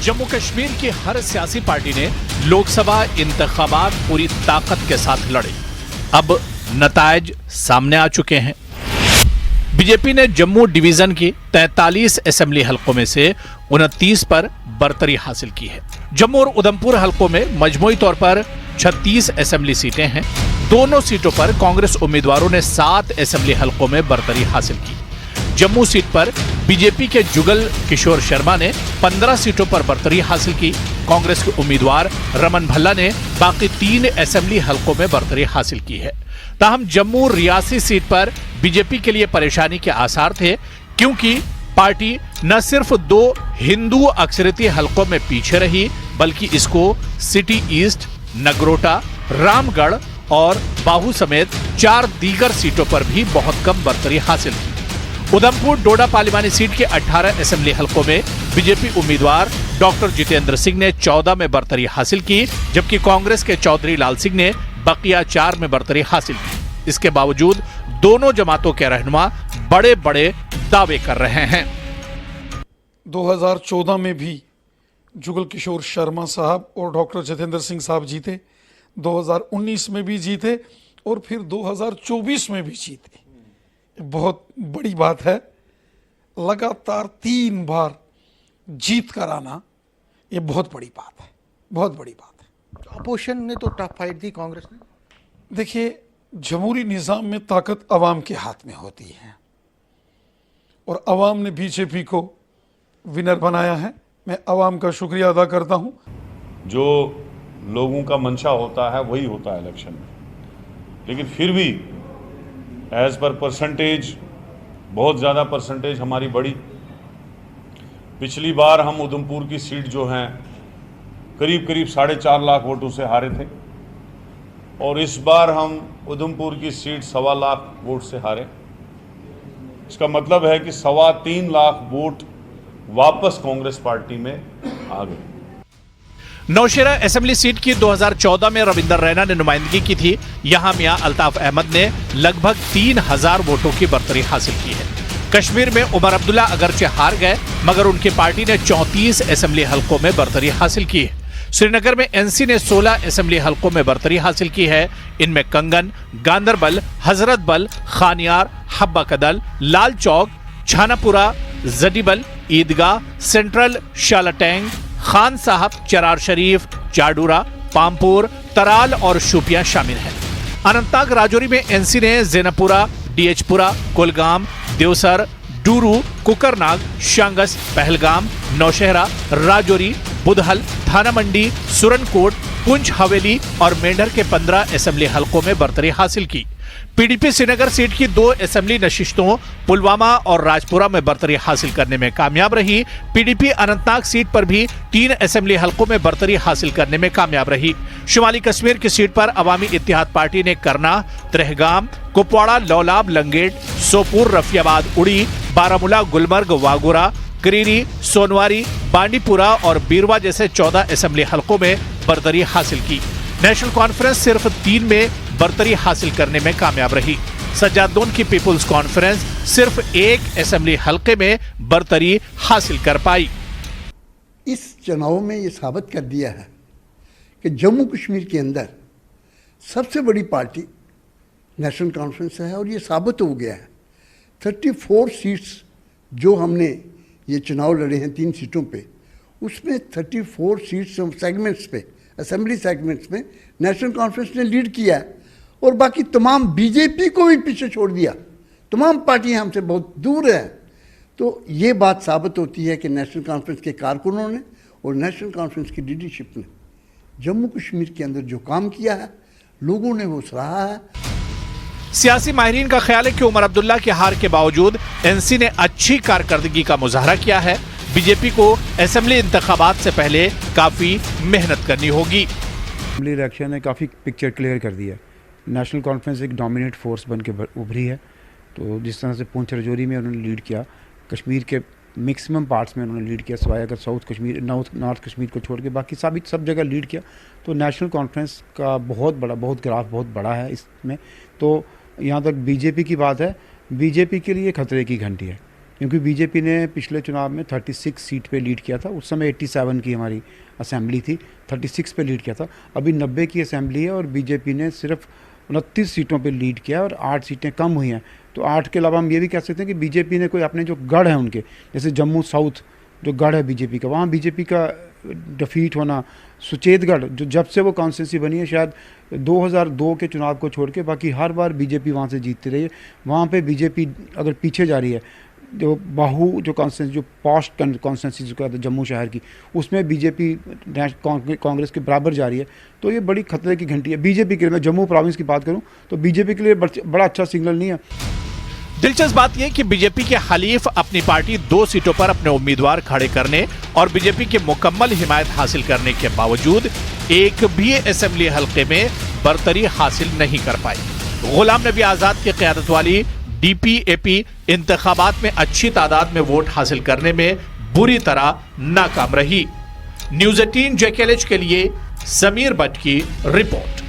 जम्मू कश्मीर की हर सियासी पार्टी ने लोकसभा इंतखाबात पूरी ताकत के साथ लड़े। अब नतायज सामने आ चुके हैं। बीजेपी ने जम्मू डिवीजन की 43 असेंबली हलकों में से 29 पर बरतरी हासिल की है। जम्मू और उधमपुर हलकों में मजमूई तौर पर 36 असेंबली सीटें हैं। दोनों सीटों पर कांग्रेस उम्मीदवारों ने 7 असेंबली हलकों में बरतरी हासिल की। जम्मू सीट पर बीजेपी के जुगल किशोर शर्मा ने 15 सीटों पर बरतरी हासिल की। कांग्रेस के उम्मीदवार रमन भल्ला ने बाकी 3 असेंबली हलकों में बरतरी हासिल की है। ताहम जम्मू रियासी सीट पर बीजेपी के लिए परेशानी के आसार थे, क्योंकि पार्टी न सिर्फ 2 हिंदू अक्सरियती हलकों में पीछे रही, बल्कि इसको सिटी ईस्ट, नगरोटा, रामगढ़ और बाहू समेत 4 दीगर सीटों पर भी बहुत कम बरतरी हासिल की। उधमपुर डोडा पार्लिमानी सीट के 18 असेंबली हलकों में बीजेपी उम्मीदवार डॉक्टर जितेंद्र सिंह ने 14 में बरतरी हासिल की, जबकि कांग्रेस के चौधरी लाल सिंह ने बकिया 4 में बरतरी हासिल की। इसके बावजूद दोनों जमातों के रहनुमा बड़े बड़े दावे कर रहे हैं। 2014 में भी जुगल किशोर शर्मा साहब और डॉक्टर जितेंद्र सिंह साहब जीते, 2019 में भी जीते और फिर 2024 में भी जीते। बहुत बड़ी बात है। लगातार 3 बार जीत कर आना, ये बहुत बड़ी बात है, बहुत बड़ी बात है। अपोजिशन ने तो टफ फाइट दी कांग्रेस ने। देखिए, जमहूरी निज़ाम में ताकत अवाम के हाथ में होती है और अवाम ने बीजेपी को विनर बनाया है। मैं अवाम का शुक्रिया अदा करता हूं। जो लोगों का मंशा होता है वही होता है इलेक्शन में, लेकिन फिर भी एज पर परसेंटेज बहुत ज़्यादा परसेंटेज हमारी बढ़ी। पिछली बार हम उधमपुर की सीट जो हैं करीब 4.5 लाख वोटों से हारे थे और इस बार हम उधमपुर की सीट 1.25 लाख वोट से हारे। इसका मतलब है कि 3.25 लाख वोट वापस कांग्रेस पार्टी में आ गए। नौशेरा असेंबली सीट की 2014 में रविंदर रैना ने नुमाइंदगी की थी। यहां मियां अल्ताफ अहमद ने लगभग 3000 वोटों की बरतरी हासिल की है। कश्मीर में उमर अब्दुल्ला अगरचे हार गए, मगर उनकी पार्टी ने 34 असेंबली हलकों में बरतरी हासिल की है। श्रीनगर में एनसी ने 16 असेंबली हलकों में बरतरी हासिल की है। इनमें कंगन, गांदरबल, हजरतबल, खानियार, हब्बा कदल, लाल चौक, छानापुरा, जडीबल, ईदगाह, सेंट्रल, शालाटैंग, खान साहब, चरार शरीफ, चाडूरा, पामपुर, तराल और शोपियां शामिल हैं। अनंतनाग राजौरी में एनसी ने जैनपुरा, डीएचपुरा, कुलगाम, देवसर, डूरू, कुकरनाग, शांगस, पहलगाम, नौशहरा, राजौरी, बुधहल, थाना मंडी, सुरनकोट, पुंछ हवेली और मेंढर के 15 असेंबली हलकों में बरतरी हासिल की। पीडीपी श्रीनगर सीट की 2 असेंबली नशिस्तों पुलवामा और राजपुरा में बरतरी हासिल करने में कामयाब रही। पीडीपी अनंतनाग सीट पर भी 3 असेंबली हलकों में बरतरी हासिल करने में कामयाब रही। शुमाली कश्मीर की सीट पर अवामी इत्तेहाद पार्टी ने करना, त्रेहगाम, कुपवाड़ा, लौलाब, लंगेट, सोपुर, रफियाबाद, उड़ी, बारामूला, गुलमर्ग, वागोरा, करीरी, सोनवारी, बांडीपुरा और बीरवा जैसे 14 असेंबली हलकों में बरतरी हासिल की। नेशनल कॉन्फ्रेंस सिर्फ 3 में बरतरी हासिल करने में कामयाब रही। सज्जादोन की पीपुल्स कॉन्फ्रेंस सिर्फ 1 असेंबली हलके में बरतरी हासिल कर पाई। इस चुनाव में ये साबित कर दिया है कि जम्मू कश्मीर के अंदर सबसे बड़ी पार्टी नेशनल कॉन्फ्रेंस है और ये साबित हो गया है। 34 सीट्स जो हमने ये चुनाव लड़े हैं 3 सीटों पे, उसमें 34 सीट्स सेगमेंट्स पे, असेंबली सेगमेंट्स में नेशनल कॉन्फ्रेंस ने लीड किया है और बाकी तमाम बीजेपी को भी पीछे छोड़ दिया। तमाम पार्टियां हमसे बहुत दूर हैं। तो ये बात साबित होती है कि नेशनल कॉन्फ्रेंस के कारकुनों ने और नेशनल कॉन्फ्रेंस की लीडरशिप ने जम्मू कश्मीर के अंदर जो काम किया है, लोगों ने वो सराहा है। सियासी माहिरीन का ख्याल है कि उमर अब्दुल्ला की हार के बावजूद एनसी ने अच्छी कारकर्दगी का मुजाहरा किया है। बीजेपी को असेंबली इंतखाबात से पहले काफी मेहनत करनी होगी। असेंबली इलेक्शन ने काफ़ी पिक्चर क्लियर कर दिया। नेशनल कॉन्फ्रेंस एक डोमिनेट फोर्स बन के उभरी है। तो जिस तरह से पुंछ राजौरी में उन्होंने लीड किया, कश्मीर के मैक्सिमम पार्ट्स में उन्होंने लीड किया, सिवाय अगर साउथ कश्मीर, नॉर्थ कश्मीर को छोड़ के बाकी सब जगह लीड किया। तो नेशनल कॉन्फ्रेंस का बहुत ग्राफ बहुत बड़ा है इसमें। तो यहाँ तक बीजेपी की बात है, बीजेपी के लिए खतरे की घंटी है, क्योंकि बीजेपी ने पिछले चुनाव में 36 सीट पे लीड किया था, उस समय 87 की हमारी असेंबली थी, 36 पे लीड किया था। अभी 90 की असेंबली है और बीजेपी ने सिर्फ 29 सीटों पे लीड किया और 8 सीटें कम हुई हैं। तो 8 के अलावा हम ये भी कह सकते हैं कि बीजेपी ने कोई अपने जो गढ़ हैं उनके, जैसे जम्मू साउथ जो गढ़ है बीजेपी का, वहाँ बीजेपी का डिफीट होना, सुचेतगढ़ जो जब से वो कॉन्स्टिट्यूंसी बनी है शायद 2002 के चुनाव को छोड़ के बाकी हर बार बीजेपी वहाँ से जीतती रही है। वहाँ पे बीजेपी अगर पीछे जा रही है, जो बाहू जो कॉन्स्टिट्यूंसी जो पॉस्ट कॉन्स्टिट्यूंसी जो कहते हैं जम्मू शहर की, उसमें बीजेपी कांग्रेस के बराबर जा रही है। तो ये बड़ी खतरे की घंटी है बीजेपी के लिए। मैं जम्मू प्रोविंस की बात करूँ तो बीजेपी के लिए बड़ा अच्छा सिग्नल नहीं है। दिलचस्प बात यह कि बीजेपी के हलीफ अपनी पार्टी 2 सीटों पर अपने उम्मीदवार खड़े करने और बीजेपी की मुकम्मल हिमायत हासिल करने के बावजूद एक भी असेंबली हल्के में बरतरी हासिल नहीं कर पाई। गुलाम नबी आजाद की क़यादत वाली डीपीएपी इंतखाबात में अच्छी तादाद में वोट हासिल करने में बुरी तरह नाकाम रही। न्यूज़ 18 जेकेएलएच के लिए समीर भट्ट की रिपोर्ट।